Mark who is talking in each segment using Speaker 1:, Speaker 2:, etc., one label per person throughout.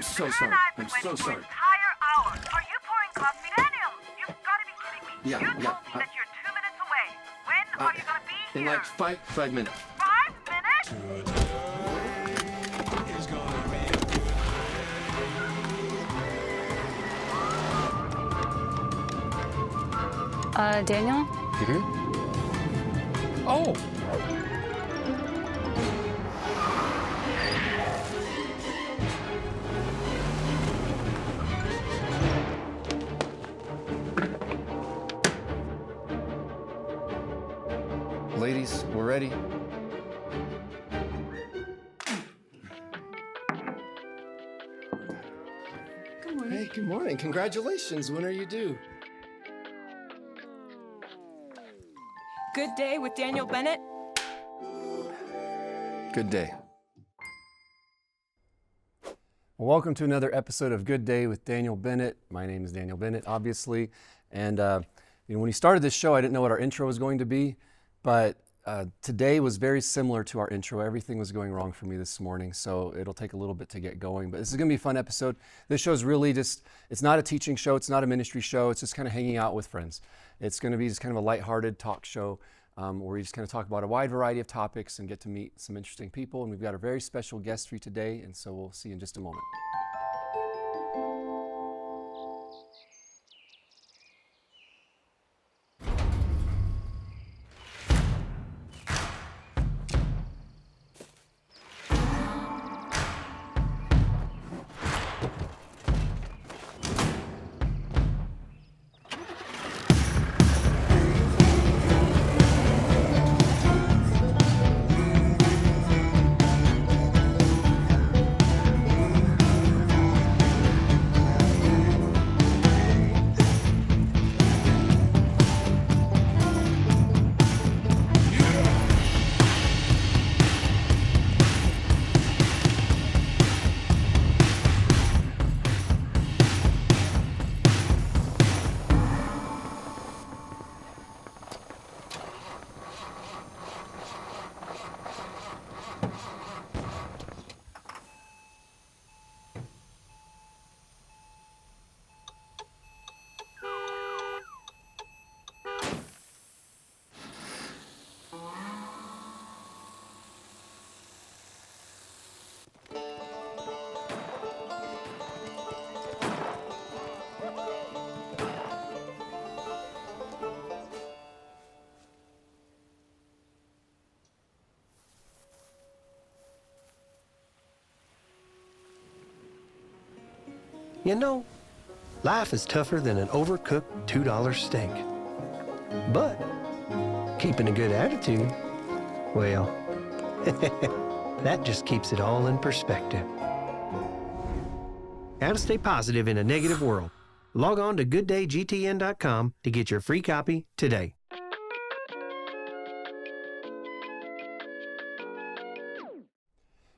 Speaker 1: I'm so sorry. I'm so sorry.
Speaker 2: Entire hour. Are you pouring coffee? Daniel, you've got to be kidding me.
Speaker 1: Yeah,
Speaker 2: you
Speaker 1: yeah,
Speaker 2: told me that you're 2 minutes away. When are you going to be
Speaker 1: In
Speaker 2: here?
Speaker 1: like five minutes.
Speaker 2: 5 minutes?
Speaker 3: Daniel?
Speaker 1: Oh! Ladies, we're ready.
Speaker 3: Good morning.
Speaker 1: Hey, good morning. Congratulations. When are you due?
Speaker 4: Good Day with Daniel Bennett.
Speaker 1: Good day. Well, welcome to another episode of Good Day with Daniel Bennett. My name is Daniel Bennett, obviously. And when we started this show, I didn't know what our intro was going to be, but today was very similar to our intro. Everything was going wrong for me this morning, so it'll take a little bit to get going. But this is going to be a fun episode. This show is really just, it's not a teaching show. It's not a ministry show. It's just kind of hanging out with friends. It's going to be just kind of a lighthearted talk show where we just kind of talk about a wide variety of topics and get to meet some interesting people. And we've got a very special guest for you today, and so we'll see you in just a moment.
Speaker 5: You know, life is tougher than an overcooked $2 steak. But keeping a good attitude, well, that just keeps it all in perspective. How to stay positive in a negative world. Log on to gooddayGTN.com to get your free copy today.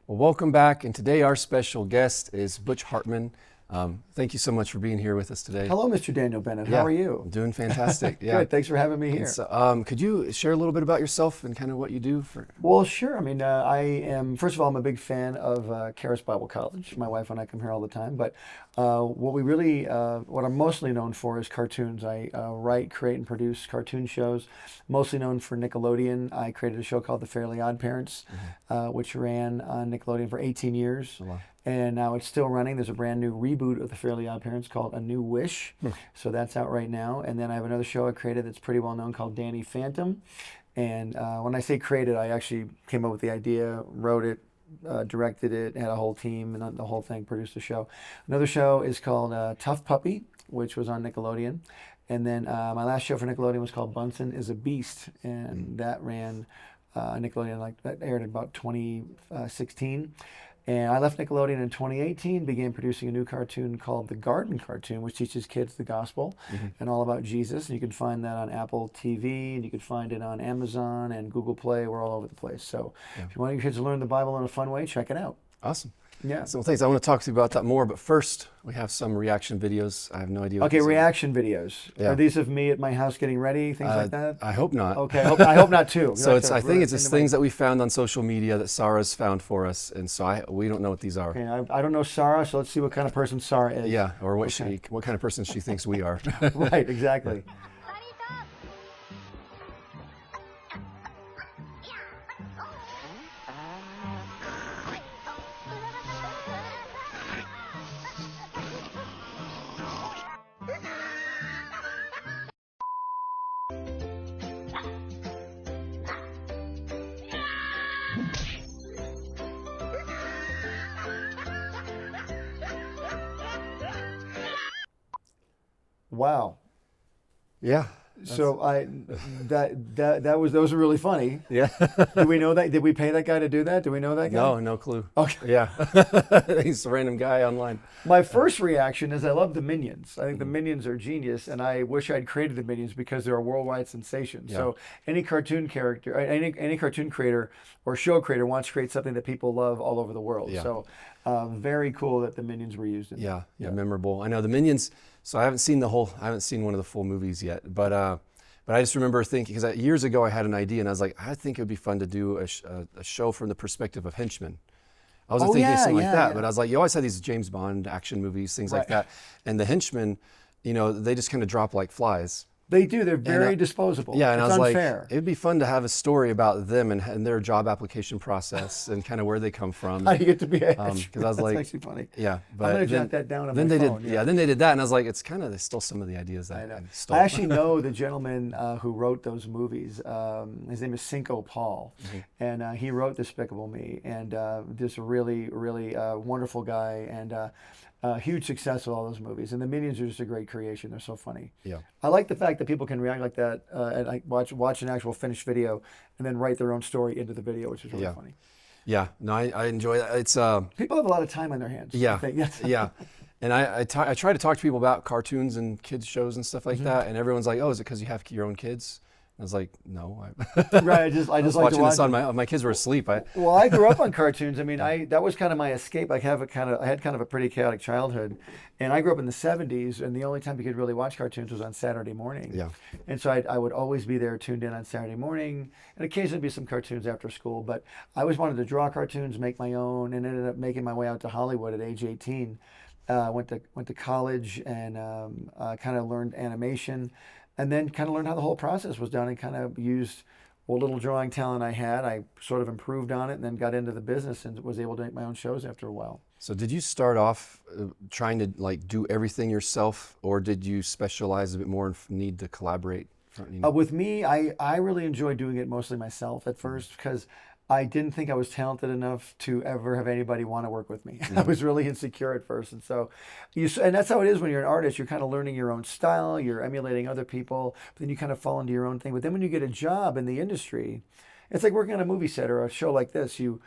Speaker 1: Well, welcome back. And today our special guest is Butch Hartman. Thank you so much for being here with us today.
Speaker 6: Hello, Mr. Daniel Bennett.
Speaker 1: Yeah,
Speaker 6: How are you?
Speaker 1: I'm doing fantastic. Yeah.
Speaker 6: Good. Thanks for having me here.
Speaker 1: And so, could you share a little bit about yourself and kind of what you do for?
Speaker 6: Well, sure. I mean, I am, first of all, I'm a big fan of 𝗂𝒃 Bible College. My wife and I come here all the time. But what I'm mostly known for is cartoons. I write, create, and produce cartoon shows, mostly known for Nickelodeon. I created a show called The Fairly Odd Parents, which ran on Nickelodeon for 18 years. Oh, wow. And now it's still running. There's a brand new reboot of The Fairly Odd Parents called A New Wish. So that's out right now. And then I have another show I created that's pretty well known called Danny Phantom. And when I say created, I actually came up with the idea, wrote it, directed it, had a whole team, and the whole thing, produced the show. Another show is called Tough Puppy, which was on Nickelodeon. And then my last show for Nickelodeon was called Bunsen is a Beast. And that ran Nickelodeon, that aired in about 2016. And I left Nickelodeon in 2018, began producing a new cartoon called The Garden Cartoon, which teaches kids the gospel and all about Jesus. And you can find that on Apple TV, and you can find it on Amazon and Google Play. We're all over the place. So if you want your kids to learn the Bible in a fun way, check it out.
Speaker 1: Awesome.
Speaker 6: Yeah.
Speaker 1: So thanks. I want to talk to you about that more, but first we have some reaction videos. I have no idea what
Speaker 6: Okay,
Speaker 1: these are.
Speaker 6: reaction videos.
Speaker 1: Yeah.
Speaker 6: Are these of me at my house getting ready, things like that?
Speaker 1: I hope not.
Speaker 6: Okay, I hope not too.
Speaker 1: So I think it's just things that we found on social media that Sarah's found for us, and so we don't know what these are.
Speaker 6: Okay, I don't know Sarah, so let's see what kind of person Sarah is.
Speaker 1: Yeah, or what what kind of person she thinks we are.
Speaker 6: Right, exactly. Wow.
Speaker 1: Yeah.
Speaker 6: So those were really funny.
Speaker 1: Yeah.
Speaker 6: Do we know that? Did we pay that guy to do that? Do we know that guy?
Speaker 1: No, no clue.
Speaker 6: Okay.
Speaker 1: Yeah. He's a random guy online.
Speaker 6: My first reaction is I love the Minions. I think the Minions are genius, and I wish I'd created the Minions because they're a worldwide sensation.
Speaker 1: Yeah.
Speaker 6: So any cartoon character, any cartoon creator or show creator wants to create something that people love all over the world.
Speaker 1: Yeah.
Speaker 6: So very cool that the Minions were used in
Speaker 1: Yeah,
Speaker 6: that.
Speaker 1: yeah, memorable. I know the Minions. So I haven't seen one of the full movies yet, but I just remember thinking, because years ago I had an idea and I was like, I think it would be fun to do a show from the perspective of henchmen. I wasn't thinking something like that, but I was like, you always had these James Bond action movies, things like that, and the henchmen, you know, they just kind of drop like flies.
Speaker 6: They do. They're very disposable.
Speaker 1: Yeah, and
Speaker 6: it's
Speaker 1: I was
Speaker 6: unfair.
Speaker 1: like, it'd be fun to have a story about them and their job application process and kind of where they come from.
Speaker 6: How do you get to be a
Speaker 1: Because I was like,
Speaker 6: that's actually funny.
Speaker 1: Yeah, but
Speaker 6: I'm going to jot that down on
Speaker 1: then
Speaker 6: my
Speaker 1: they
Speaker 6: phone.
Speaker 1: did, then they did that, and I was like, it's kind of still some of the ideas that I stole.
Speaker 6: I actually know the gentleman who wrote those movies. His name is 𝗵𝒂𝒃, and he wrote Despicable Me, and just a really, really wonderful guy, and huge success with all those movies. And the Minions are just a great creation. They're so funny.
Speaker 1: Yeah.
Speaker 6: I like the fact that people can react like that and like watch an actual finished video and then write their own story into the video, which is really funny.
Speaker 1: Yeah, no, I enjoy that. It's
Speaker 6: people have a lot of time on their hands.
Speaker 1: Yeah,
Speaker 6: I think.
Speaker 1: yeah. And I try to talk to people about cartoons and kids shows and stuff like that, and everyone's like, "Oh, is it because you have your own kids?" I was like, "No."
Speaker 6: Right. I just
Speaker 1: I was
Speaker 6: like
Speaker 1: watching
Speaker 6: to watch
Speaker 1: this on my kids were asleep.
Speaker 6: Well, I grew up on cartoons. I mean, that was kind of my escape. I had kind of a pretty chaotic childhood, and I grew up in the '70s, and the only time you could really watch cartoons was on Saturday morning.
Speaker 1: Yeah.
Speaker 6: And so I would always be there, tuned in on Saturday morning, and occasionally be some cartoons after school. But I always wanted to draw cartoons, make my own, and ended up making my way out to Hollywood at age 18. Went to college and kind of learned animation, and then kind of learned how the whole process was done, and kind of used what little drawing talent I had. I sort of improved on it, and then got into the business and was able to make my own shows after a while.
Speaker 1: So did you start off trying to like do everything yourself, or did you specialize a bit more and need to collaborate?
Speaker 6: With me, I really enjoyed doing it mostly myself at first because I didn't think I was talented enough to ever have anybody want to work with me. I was really insecure at first. And so, and that's how it is when you're an artist. You're kind of learning your own style. You're emulating other people. But then you kind of fall into your own thing. But then when you get a job in the industry, it's like working on a movie set or a show like this. You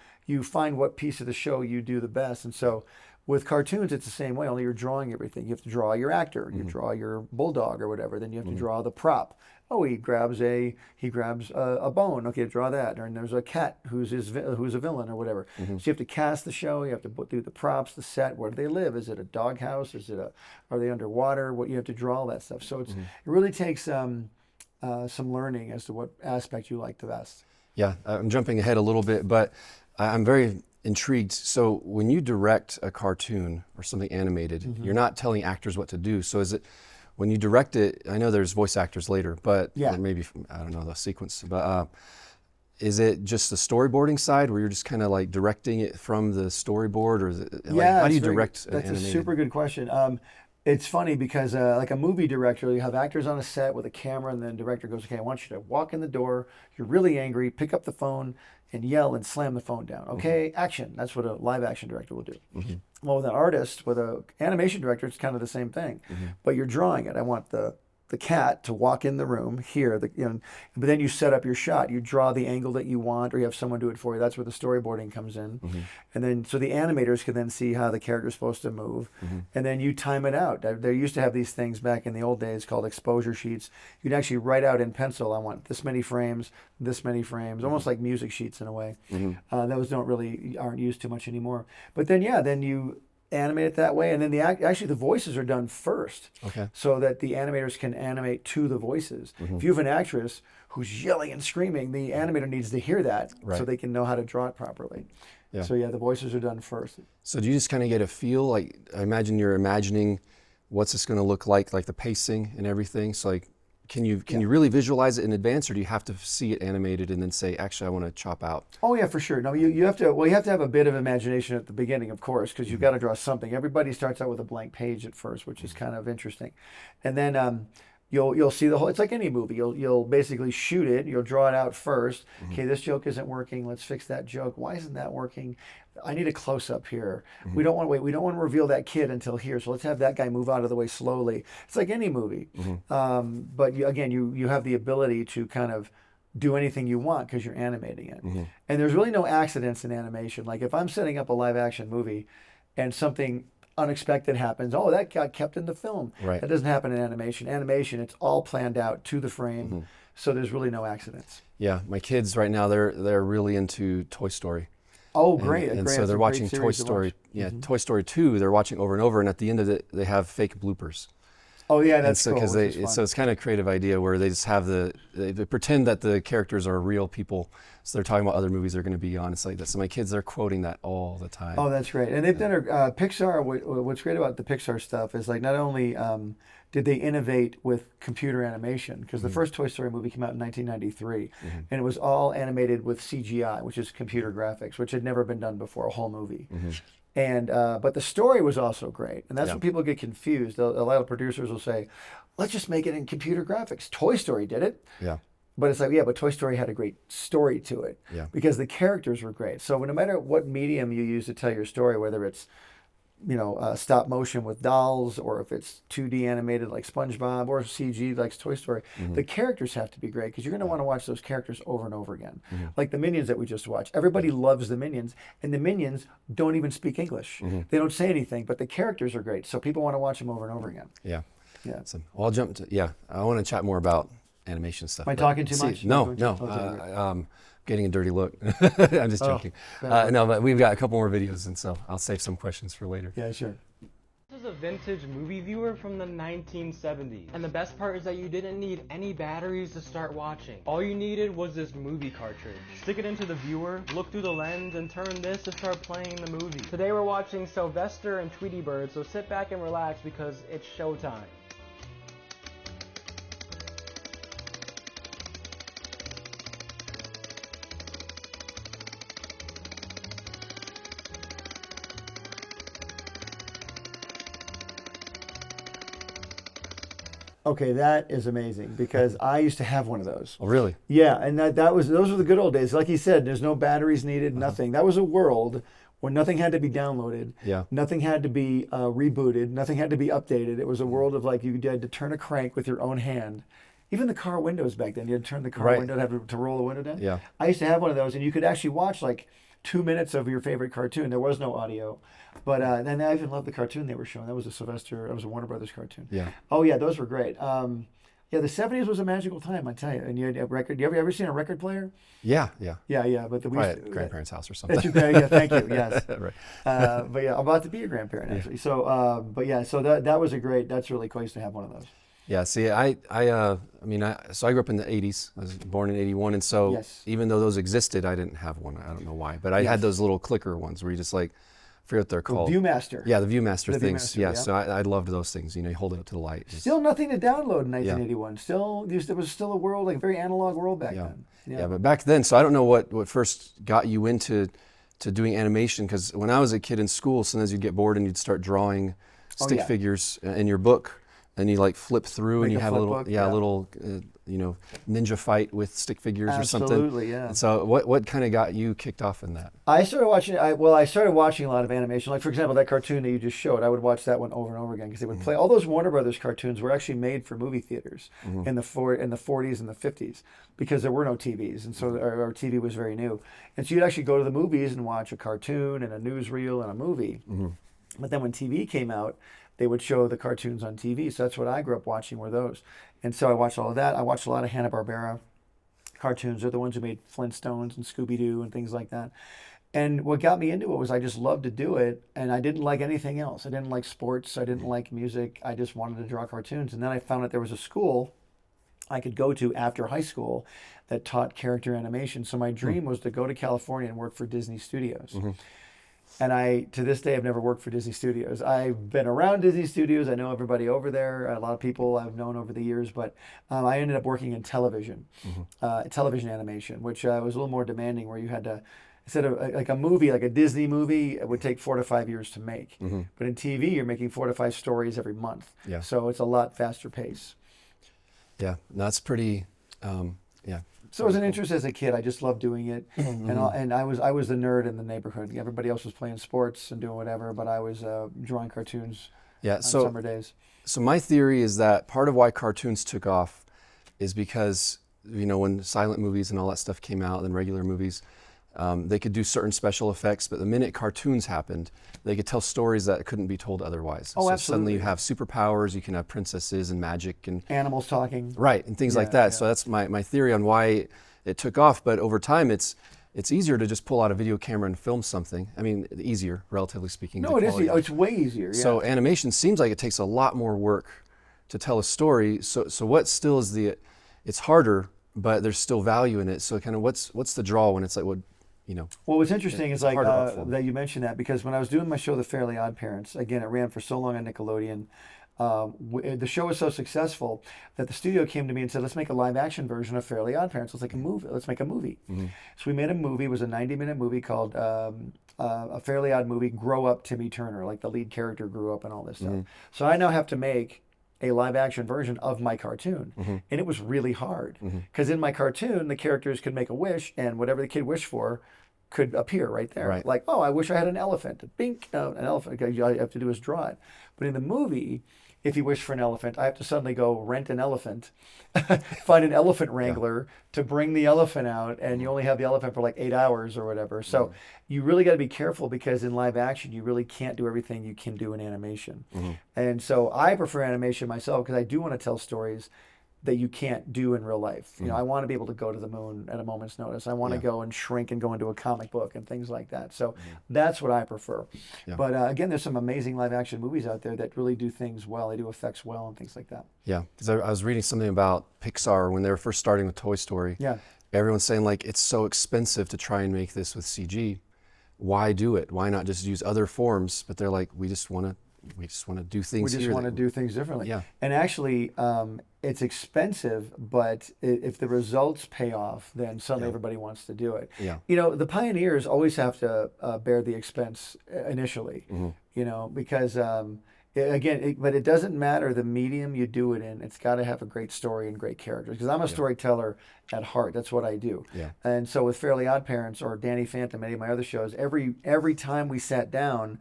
Speaker 6: find what piece of the show you do the best. And so with cartoons, it's the same way, only you're drawing everything. You have to draw your actor. You draw your bulldog or whatever. Then you have to draw the prop. Oh, he grabs a bone. Okay, draw that. And there's a cat who's a villain or whatever. So you have to cast the show. You have to do the props, the set. Where do they live? Is it a doghouse? Are they underwater? What you have to draw all that stuff. So it really takes some learning as to what aspect you like the best.
Speaker 1: Yeah, I'm jumping ahead a little bit, but I'm very intrigued. So when you direct a cartoon or something animated, you're not telling actors what to do. So is it, when you direct it, I know there's voice actors later, but or maybe, I don't know the sequence, but is it just the storyboarding side where you're just kind of like directing it from the storyboard, or is it, like, how do you direct an animated?
Speaker 6: That's a super good question. It's funny because like a movie director, you have actors on a set with a camera, and then the director goes, okay, I want you to walk in the door, you're really angry, pick up the phone and yell and slam the phone down. Okay, action. That's what a live action director will do. Well, with an artist, with an animation director, it's kind of the same thing. But you're drawing it. I want the the cat to walk in the room here, but then you set up your shot. You draw the angle that you want, or you have someone do it for you. That's where the storyboarding comes in. And then, so the animators can then see how the character's supposed to move. And then you time it out. They used to have these things back in the old days called exposure sheets. You'd actually write out in pencil, I want this many frames, almost like music sheets in a way. Those aren't used too much anymore. But then, then you animate it that way, and then actually the voices are done first, so that the animators can animate to the voices. If you have an actress who's yelling and screaming, the animator needs to hear that so they can know how to draw it properly. So the voices are done first.
Speaker 1: So do you just kind of get a feel, like, I imagine you're imagining what's this going to look like the pacing and everything, so like can you really visualize it in advance, or do you have to see it animated and then say, actually I want to chop out?
Speaker 6: Oh yeah, for sure. No, you have to have a bit of imagination at the beginning, of course, because you've got to draw something. Everybody starts out with a blank page at first, which is kind of interesting. And then you'll see the whole, it's like any movie. You'll basically shoot it, you'll draw it out first. Okay, this joke isn't working, let's fix that joke. Why isn't that working? I need a close-up here. We don't want to wait. We don't want to reveal that kid until here. So let's have that guy move out of the way slowly. It's like any movie. But you have the ability to kind of do anything you want because you're animating it. And there's really no accidents in animation. Like if I'm setting up a live-action movie and something unexpected happens, oh, that got kept in the film. That doesn't happen in animation. Animation, it's all planned out to the frame. So there's really no accidents.
Speaker 1: Yeah, my kids right now, they're really into Toy Story.
Speaker 6: Oh, great.
Speaker 1: And so they're watching Toy Story. Toy Story 2, they're watching over and over, and at the end of it, they have fake bloopers.
Speaker 6: Oh yeah, that's
Speaker 1: so,
Speaker 6: cool.
Speaker 1: So it's kind of a creative idea where they just have they pretend that the characters are real people. So they're talking about other movies they're going to be on. It's like that. So my kids are quoting that all the time.
Speaker 6: Oh, that's great. And they've done Pixar. What's great about the Pixar stuff is like not only did they innovate with computer animation, because the first Toy Story movie came out in 1993, and it was all animated with CGI, which is computer graphics, which had never been done before, a whole movie. And but the story was also great, and that's when people get confused. A lot of producers will say, "Let's just make it in computer graphics." Toy Story did it. But it's like, but Toy Story had a great story to it because the characters were great. So no matter what medium you use to tell your story, whether it's stop motion with dolls, or if it's 2D animated like SpongeBob, or CG like Toy Story, the characters have to be great because you're going to want to watch those characters over and over again. Like the Minions that we just watched. Everybody loves the Minions, and the Minions don't even speak English. They don't say anything, but the characters are great, so people want to watch them over and over again.
Speaker 1: So I'll jump to, I want to chat more about animation stuff.
Speaker 6: Am I talking too much?
Speaker 1: No. Getting a dirty look. I'm just joking. No, but we've got a couple more videos, and so I'll save some questions for later.
Speaker 6: Yeah, sure.
Speaker 7: This is a vintage movie viewer from the 1970s. And the best part is that you didn't need any batteries to start watching. All you needed was this movie cartridge. Stick it into the viewer, look through the lens, and turn this to start playing the movie. Today we're watching Sylvester and Tweety Bird, so sit back and relax because it's showtime.
Speaker 6: Okay, that is amazing because I used to have one of those.
Speaker 1: Oh, really?
Speaker 6: Yeah, and those were the good old days. Like you said, there's no batteries needed, nothing. That was a world where nothing had to be downloaded. Nothing had to be rebooted. Nothing had to be updated. It was a world of like you had to turn a crank with your own hand. Even the car windows back then, you had to turn the car window, have to roll the window down. I used to have one of those, and you could actually watch like 2 minutes of your favorite cartoon. There was no audio. But then I even loved the cartoon they were showing. That was a Warner Brothers cartoon. Oh yeah, those were great. The 70s was a magical time, I tell you. And you had a record. You ever seen a record player?
Speaker 1: Yeah.
Speaker 6: But
Speaker 1: Probably at grandparents' house or something.
Speaker 6: Thank you. Yes. But yeah, I'm about to be a grandparent actually. So, so that was that's really cool. I used to have one of those.
Speaker 1: Yeah, see, so I grew up in the 80s. I was born in 81, and so even though those existed, I didn't have one. I don't know why, but I had those little clicker ones where you just like, I forget what they're called.
Speaker 6: Viewmaster.
Speaker 1: Yeah, the Viewmaster things. So I loved those things. You hold it up to the light.
Speaker 6: Still nothing to download in 1981. There was still a world, like a very analog world back then.
Speaker 1: Yeah, but back then, so I don't know what first got you into doing animation, because when I was a kid in school, sometimes you'd get bored and you'd start drawing stick figures in your book. and you like flip through and
Speaker 6: Make
Speaker 1: you
Speaker 6: a
Speaker 1: have a
Speaker 6: flip
Speaker 1: little,
Speaker 6: book,
Speaker 1: yeah,
Speaker 6: yeah.
Speaker 1: a little, you know, ninja fight with stick figures or something.
Speaker 6: Absolutely, yeah.
Speaker 1: And so what kind of got you kicked off in that?
Speaker 6: I started watching. I started watching a lot of animation. Like for example, that cartoon that you just showed, I would watch that one over and over again because they would play. All those Warner Brothers cartoons were actually made for movie theaters in the 40s and the 50s because there were no TVs, and so our TV was very new. And so you'd actually go to the movies and watch a cartoon and a newsreel and a movie. But then when TV came out, they would show the cartoons on TV. So that's what I grew up watching were those. And so I watched all of that. I watched a lot of Hanna-Barbera cartoons. They're the ones who made Flintstones and Scooby-Doo and things like that. And what got me into it was I just loved to do it, and I didn't like anything else. I didn't like sports. I didn't like music. I just wanted to draw cartoons. And then I found out there was a school I could go to after high school that taught character animation. So my dream was to go to California and work for Disney Studios. And to this day, I've never worked for Disney Studios. I've been around Disney Studios. I know everybody over there. A lot of people I've known over the years, but I ended up working in television, television animation, which was a little more demanding, where you had to, instead of like a movie, like a Disney movie, it would take 4 to 5 years to make. But in TV, you're making 4 to 5 stories every month.
Speaker 1: Yeah.
Speaker 6: So it's a lot faster pace.
Speaker 1: Yeah, that's pretty, yeah.
Speaker 6: So it was an interest as a kid. I just loved doing it, and I was the nerd in the neighborhood. Everybody else was playing sports and doing whatever, but I was drawing cartoons
Speaker 1: Yeah,
Speaker 6: on
Speaker 1: so
Speaker 6: summer days.
Speaker 1: So my theory is that part of why cartoons took off is because, you know, when silent movies and all that stuff came out, and regular movies, they could do certain special effects, but the minute cartoons happened, they could tell stories that couldn't be told otherwise.
Speaker 6: Oh,
Speaker 1: so
Speaker 6: absolutely.
Speaker 1: suddenly you have superpowers, you can have princesses and magic and
Speaker 6: Animals talking.
Speaker 1: right, and things like
Speaker 6: Yeah,
Speaker 1: that.
Speaker 6: yeah.
Speaker 1: So that's my theory on why it took off. But over time, it's easier to just pull out a video camera and film something. I mean, easier, relatively speaking.
Speaker 6: No,
Speaker 1: the
Speaker 6: it is.
Speaker 1: quality.
Speaker 6: Oh, it's way easier. Yeah.
Speaker 1: So animation seems like it takes a lot more work to tell a story. So what still is it's harder, but there's still value in it. So kind of what's the draw when it's like, what, you know?
Speaker 6: Well, what's interesting is like
Speaker 1: hard to upload.
Speaker 6: that you mentioned that, because when I was doing my show, The Fairly Odd Parents, again, it ran for so long on Nickelodeon. The show was so successful that the studio came to me and said, let's make a live action version of Fairly Odd Parents. Let's make a movie. So we made a movie. It was a 90-minute movie called A Fairly Odd Movie, Grow Up Timmy Turner. Like the lead character grew up and all this stuff. So I now have to make a live action version of my cartoon. And it was really hard because in my cartoon, the characters could make a wish, and whatever the kid wished for could appear right there.
Speaker 1: Right.
Speaker 6: Like, oh, I wish I had an elephant. Bink, an elephant. Okay, all you have to do is draw it. But in the movie, if you wish for an elephant, I have to suddenly go rent an elephant, find an elephant wrangler to bring the elephant out, and you only have the elephant for like 8 hours or whatever. So you really got to be careful, because in live action, you really can't do everything you can do in animation. And so I prefer animation myself, because I do want to tell stories that you can't do in real life. You know, I want to be able to go to the moon at a moment's notice. I want to go and shrink and go into a comic book and things like that. So that's what I prefer. But again, there's some amazing live action movies out there that really do things well. They do effects well and things like that.
Speaker 1: Yeah, because I was reading something about Pixar when they were first starting with Toy Story.
Speaker 6: Yeah.
Speaker 1: Everyone's saying like, it's so expensive to try and make this with CG. Why do it? Why not just use other forms? But they're like, we just want to do things
Speaker 6: We
Speaker 1: here.
Speaker 6: just want to do things differently.
Speaker 1: Yeah.
Speaker 6: And actually, it's expensive, but if the results pay off, then suddenly everybody wants to do it.
Speaker 1: Yeah.
Speaker 6: You know, the pioneers always have to bear the expense initially, you know, because but it doesn't matter the medium you do it in. It's got to have a great story and great characters, because I'm a storyteller at heart. That's what I do.
Speaker 1: Yeah.
Speaker 6: And so with Fairly Odd Parents or Danny Phantom, any of my other shows, every time we sat down,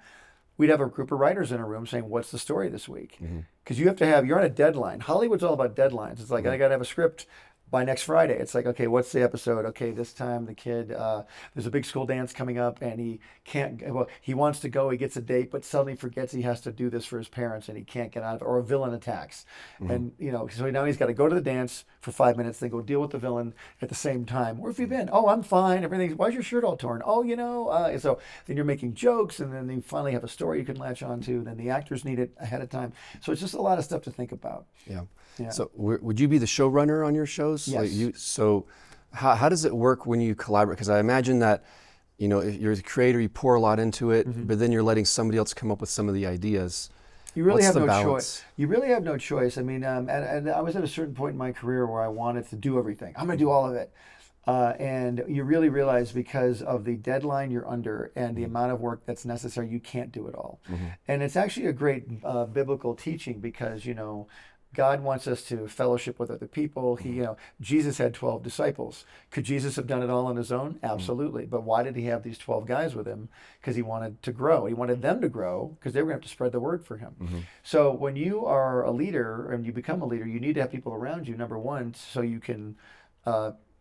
Speaker 6: we'd have a group of writers in a room saying, what's the story this week? Because you're on a deadline. Hollywood's all about deadlines. It's like, I got to have a script by next Friday. It's like, okay, what's the episode? Okay, this time the kid, there's a big school dance coming up, and he wants to go, he gets a date, but suddenly forgets he has to do this for his parents, and he can't get out of it, or a villain attacks. And, you know, so now he's got to go to the dance for 5 minutes, then go deal with the villain at the same time. Where have you been? Oh, I'm fine. Why's your shirt all torn? Oh, you know, so then you're making jokes, and then you finally have a story you can latch on to. Then the actors need it ahead of time. So it's just a lot of stuff to think about.
Speaker 1: Yeah.
Speaker 6: Yeah.
Speaker 1: So would you be the showrunner on your shows?
Speaker 6: Yes.
Speaker 1: So how does it work when you collaborate? Because I imagine that, you know, if you're the creator, you pour a lot into it, but then you're letting somebody else come up with some of the ideas.
Speaker 6: You really
Speaker 1: What's
Speaker 6: have
Speaker 1: the
Speaker 6: no
Speaker 1: balance?
Speaker 6: choice. You really have no choice. I mean, and I was at a certain point in my career where I wanted to do everything. I'm going to do all of it. And you really realize because of the deadline you're under and the amount of work that's necessary, you can't do it all. And it's actually a great biblical teaching because, you know, God wants us to fellowship with other people. He, you know, Jesus had 12 disciples. Could Jesus have done it all on his own? Absolutely. But why did he have these 12 guys with him? Because he wanted to grow. He wanted them to grow because they were going to have to spread the word for him. So when you are a leader and you become a leader, you need to have people around you, number one, so you can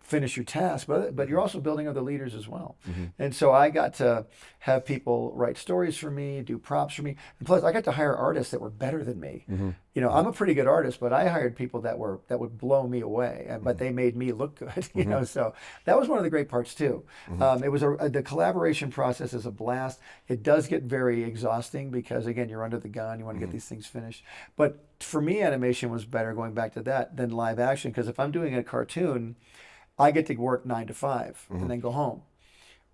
Speaker 6: finish your task, but you're also building other leaders as well. And so I got to have people write stories for me, do props for me, and plus I got to hire artists that were better than me. You know, I'm a pretty good artist, but I hired people that would blow me away, but they made me look good. You know, so that was one of the great parts too. It was the collaboration process is a blast. It does get very exhausting because again, you're under the gun. You want to get these things finished. But for me, animation was better, going back to that, than live action, because if I'm doing a cartoon, I get to work 9 to 5 and then go home.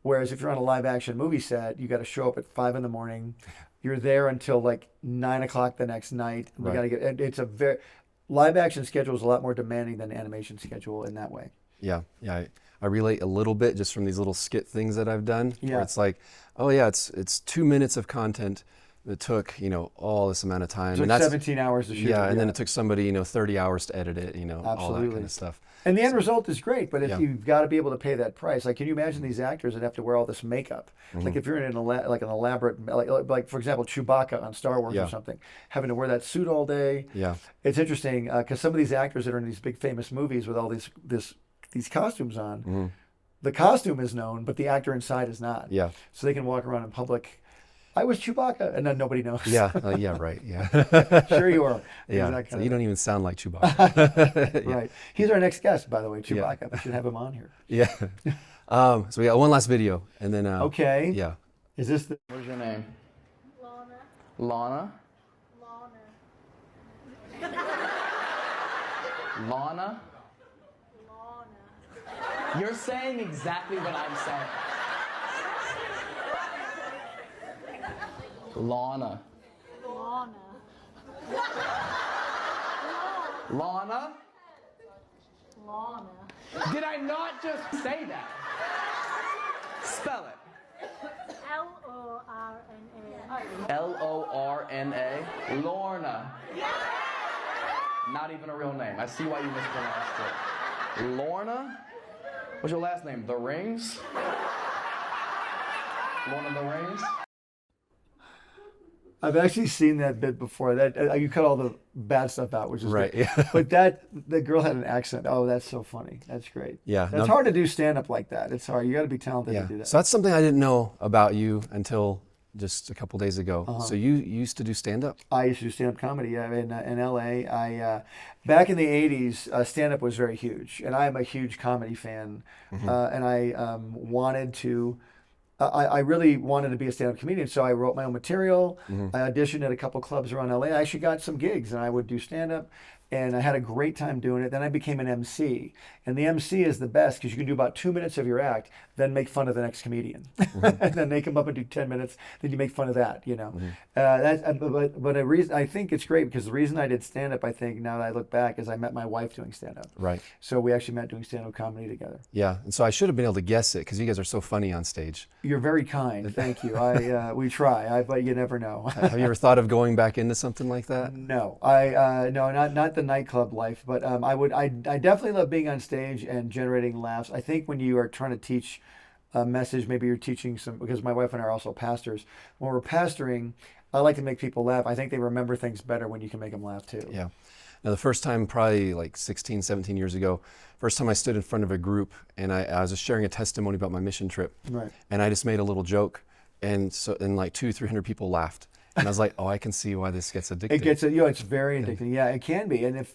Speaker 6: Whereas if you're on a live action movie set, you got to show up at 5 in the morning. You're there until like 9 o'clock the next night. We got to get. And it's a very live action schedule is a lot more demanding than animation schedule in that way.
Speaker 1: Yeah, yeah. I relate a little bit just from these little skit things that I've done.
Speaker 6: Yeah.
Speaker 1: Where it's like, oh yeah, it's 2 minutes of content that took, you know, all this amount of time.
Speaker 6: It took 17 hours to shoot.
Speaker 1: Yeah, and then it took somebody, you know, 30 hours to edit it, you know, all that kind of stuff.
Speaker 6: And the end result is great, but if you've got to be able to pay that price, like, can you imagine these actors that have to wear all this makeup? Like if you're in an elaborate, like for example, Chewbacca on Star Wars or something, having to wear that suit all day. Yeah, it's interesting because some of these actors that are in these big famous movies with all these costumes on, the costume is known, but the actor inside is not. Yeah, so they can walk around in public. I was Chewbacca, and then nobody knows. Yeah, yeah, right, yeah. Sure you are.
Speaker 1: Yeah, so you don't even sound like Chewbacca.
Speaker 6: Right. He's our next guest, by the way, Chewbacca. We should have him on here.
Speaker 1: Yeah. So we got one last video, and then...
Speaker 6: okay.
Speaker 1: Yeah.
Speaker 6: Is this the...
Speaker 8: What's your name?
Speaker 9: Lana.
Speaker 8: Lana?
Speaker 9: Lana.
Speaker 8: Lana?
Speaker 9: Lana.
Speaker 8: You're saying exactly what I'm saying. Lana.
Speaker 9: Lana.
Speaker 8: Lana?
Speaker 9: Lana.
Speaker 8: Did I not just say that? Spell it.
Speaker 9: Lorna.
Speaker 8: Lorna. Lorna. Not even a real name. I see why you mispronounced it. Lorna? What's your last name? The Rings? Lorna the Rings?
Speaker 6: I've actually seen that bit before. That you cut all the bad stuff out, which is
Speaker 1: right.
Speaker 6: Good.
Speaker 1: Yeah.
Speaker 6: But the girl had an accent. Oh, that's so funny. That's great.
Speaker 1: Yeah,
Speaker 6: that's hard to do stand up like that. It's hard. You got to be talented to do that.
Speaker 1: So that's something I didn't know about you until just a couple days ago. So you used to do stand up?
Speaker 6: I used to do stand up comedy in LA. Back in the 80s, stand up was very huge, and I am a huge comedy fan, and I wanted to. I really wanted to be a stand-up comedian, so I wrote my own material. I auditioned at a couple clubs around LA. I actually got some gigs, and I would do stand-up, and I had a great time doing it. Then I became an MC, and the MC is the best because you can do about 2 minutes of your act, then make fun of the next comedian, and then they come up and do 10 minutes, then you make fun of that. You know, but a reason I think it's great because the reason I did stand-up, I think now that I look back, is I met my wife doing stand-up. Right. So we actually met doing stand-up comedy together.
Speaker 1: Yeah, and so I should have been able to guess it because you guys are so funny on stage.
Speaker 6: You're very kind. Thank you. We try, but you never know.
Speaker 1: Have you ever thought of going back into something like that?
Speaker 6: No, no, not the nightclub life, but I definitely love being on stage and generating laughs. I think when you are trying to teach a message, maybe you're teaching because my wife and I are also pastors. When we're pastoring, I like to make people laugh. I think they remember things better when you can make them laugh too.
Speaker 1: Yeah. Now the first time, probably like 16, 17 years ago, first time I stood in front of a group and I was just sharing a testimony about my mission trip. Right. And I just made a little joke, and like 200-300 people laughed. And I was like, oh, I can see why this gets addicting.
Speaker 6: It's very addicting. Yeah, it can be. And if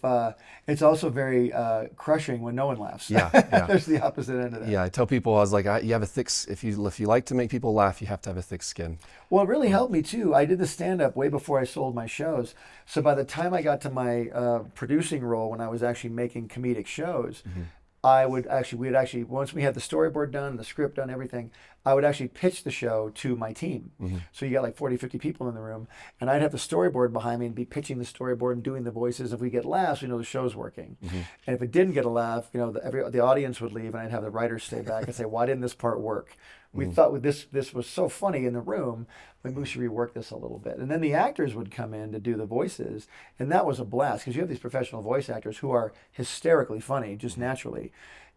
Speaker 6: it's also very crushing when no one laughs. Yeah, yeah. There's the opposite end of that.
Speaker 1: Yeah, I tell people, I was like, you have a thick, if you like to make people laugh, you have to have a thick skin.
Speaker 6: Well, it really helped me too. I did the stand-up way before I sold my shows. So by the time I got to my producing role, when I was actually making comedic shows, we'd actually, once we had the storyboard done, the script done, everything, I would actually pitch the show to my team. So you got like 40, 50 people in the room, and I'd have the storyboard behind me and be pitching the storyboard and doing the voices. If we get laughs, we know the show's working. And if it didn't get a laugh, you know, the audience would leave, and I'd have the writers stay back and say, why didn't this part work? We thought this was so funny in the room, maybe we should rework this a little bit. And then the actors would come in to do the voices, and that was a blast, because you have these professional voice actors who are hysterically funny, just naturally.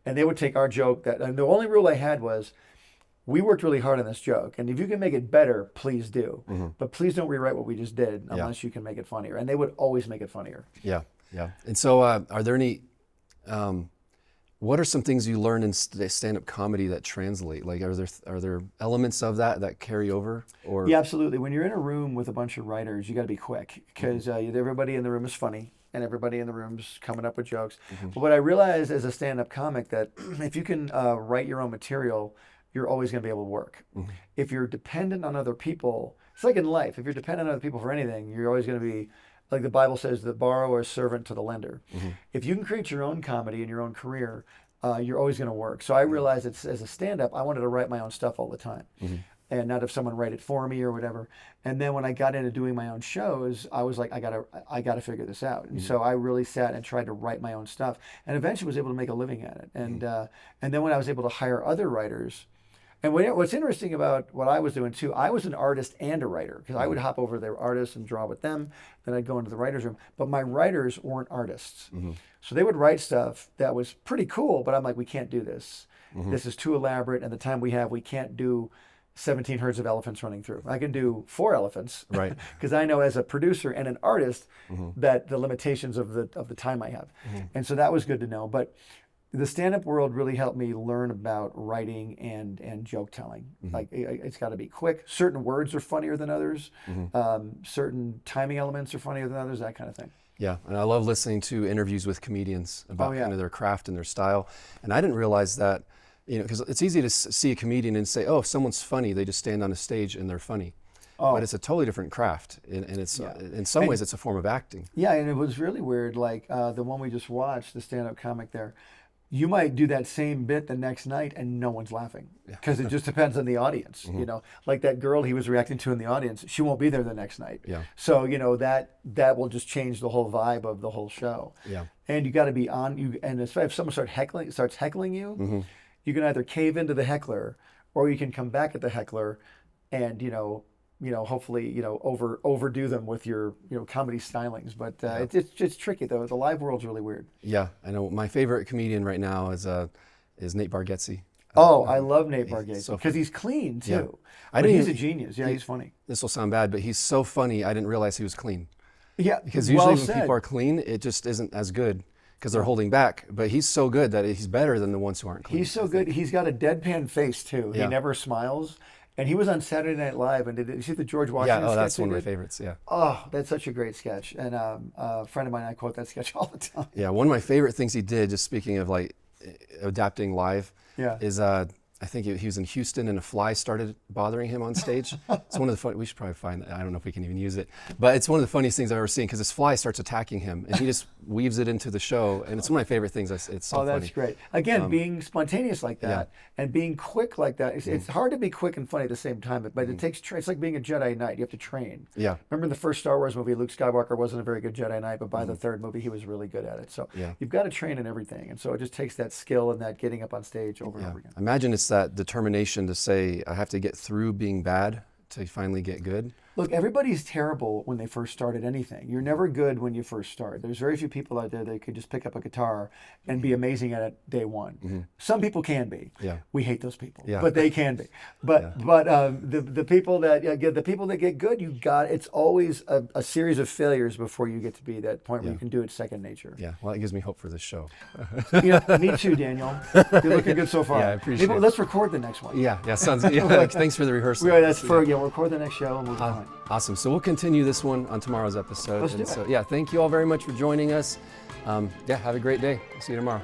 Speaker 6: And they would take our joke, and the only rule I had was, we worked really hard on this joke, and if you can make it better, please do. But please don't rewrite what we just did unless you can make it funnier. And they would always make it funnier.
Speaker 1: Yeah, yeah. And so are there any, what are some things you learned in stand-up comedy that translate? Like, are there elements of that carry over? Or?
Speaker 6: Yeah, absolutely. When you're in a room with a bunch of writers, you got to be quick, because everybody in the room is funny, and everybody in the room's coming up with jokes. But what I realized as a stand-up comic, that if you can write your own material, you're always going to be able to work. If you're dependent on other people, it's like in life. If you're dependent on other people for anything, you're always going to be, like the Bible says, the borrower is servant to the lender. If you can create your own comedy and your own career, you're always going to work. So I realized that as a stand-up, I wanted to write my own stuff all the time. And not have someone write it for me or whatever. And then when I got into doing my own shows, I was like, I gotta figure this out. And so I really sat and tried to write my own stuff, and eventually was able to make a living at it. And then when I was able to hire other writers, and what's interesting about what I was doing too, I was an artist and a writer, because I would hop over to their artists and draw with them. Then I'd go into the writer's room. But my writers weren't artists. So they would write stuff that was pretty cool, but I'm like, we can't do this. This is too elaborate, and the time we have, we can't do 17 herds of elephants running through. I can do 4 elephants, right? Because I know as a producer and an artist that the limitations of the time I have. And so that was good to know. But the stand-up world really helped me learn about writing and joke telling. Like, it's got to be quick. Certain words are funnier than others. Certain timing elements are funnier than others, that kind of thing.
Speaker 1: Yeah, and I love listening to interviews with comedians about kind of their craft and their style. And I didn't realize that, you know, because it's easy to see a comedian and say, oh, if someone's funny, they just stand on a stage and they're funny. But it's a totally different craft, and it's in some ways it's a form of acting.
Speaker 6: Yeah, and it was really weird. Like the one we just watched, the stand-up comic there, you might do that same bit the next night and no one's laughing, because it just depends on the audience. You know, like that girl he was reacting to in the audience, she won't be there the next night. So you know that will just change the whole vibe of the whole show. And you got to be on you. And if someone starts heckling you, you can either cave into the heckler, or you can come back at the heckler, and hopefully overdo them with your comedy stylings. But it's tricky though. The live world's really weird.
Speaker 1: Yeah, I know. My favorite comedian right now is Nate Bargatze.
Speaker 6: I love Nate Bargatze, because he's clean too. He's a genius. Yeah, he's funny.
Speaker 1: This will sound bad, but he's so funny. I didn't realize he was clean.
Speaker 6: Yeah,
Speaker 1: because usually when people are clean, it just isn't as good, because they're holding back. But he's so good that he's better than the ones who aren't clean.
Speaker 6: He's so good. He's got a deadpan face too. He never smiles. And he was on Saturday Night Live, and did you see the George Washington sketch?
Speaker 1: Yeah, that's one of my favorites, yeah.
Speaker 6: Oh, that's such a great sketch. And a friend of mine, I quote that sketch all the time.
Speaker 1: Yeah, one of my favorite things he did, just speaking of like adapting live, is I think he was in Houston and a fly started bothering him on stage. It's one of the funny, we should probably find that. I don't know if we can even use it, but it's one of the funniest things I've ever seen, because this fly starts attacking him and he just weaves it into the show. And it's one of my favorite things. It's so funny.
Speaker 6: That's great. Again, being spontaneous like that and being quick like that. It's hard to be quick and funny at the same time, but it takes, it's like being a Jedi Knight. You have to train.
Speaker 1: Yeah.
Speaker 6: Remember in the first Star Wars movie, Luke Skywalker wasn't a very good Jedi Knight, but by the third movie, he was really good at it. So you've got to train in everything. And so it just takes that skill and that getting up on stage over and over again.
Speaker 1: Imagine it's that determination to say, I have to get through being bad to finally get good.
Speaker 6: Look, everybody's terrible when they first start at anything. You're never good when you first start. There's very few people out there that could just pick up a guitar and be amazing at it day one. Some people can be. We hate those people, but they can be. But the people that get good, it's always a series of failures before you get to be that point where you can do it second nature.
Speaker 1: Yeah, well, it gives me hope for this show.
Speaker 6: Me too, Daniel. You're looking good so far.
Speaker 1: Yeah, I appreciate it.
Speaker 6: Let's record the next one.
Speaker 1: Yeah, sounds good. Thanks for the rehearsal.
Speaker 6: We'll record the next show and we'll be fine.
Speaker 1: Awesome. So we'll continue this one on tomorrow's episode.
Speaker 6: Let's do it.
Speaker 1: So, thank you all very much for joining us. Have a great day. I'll see you tomorrow.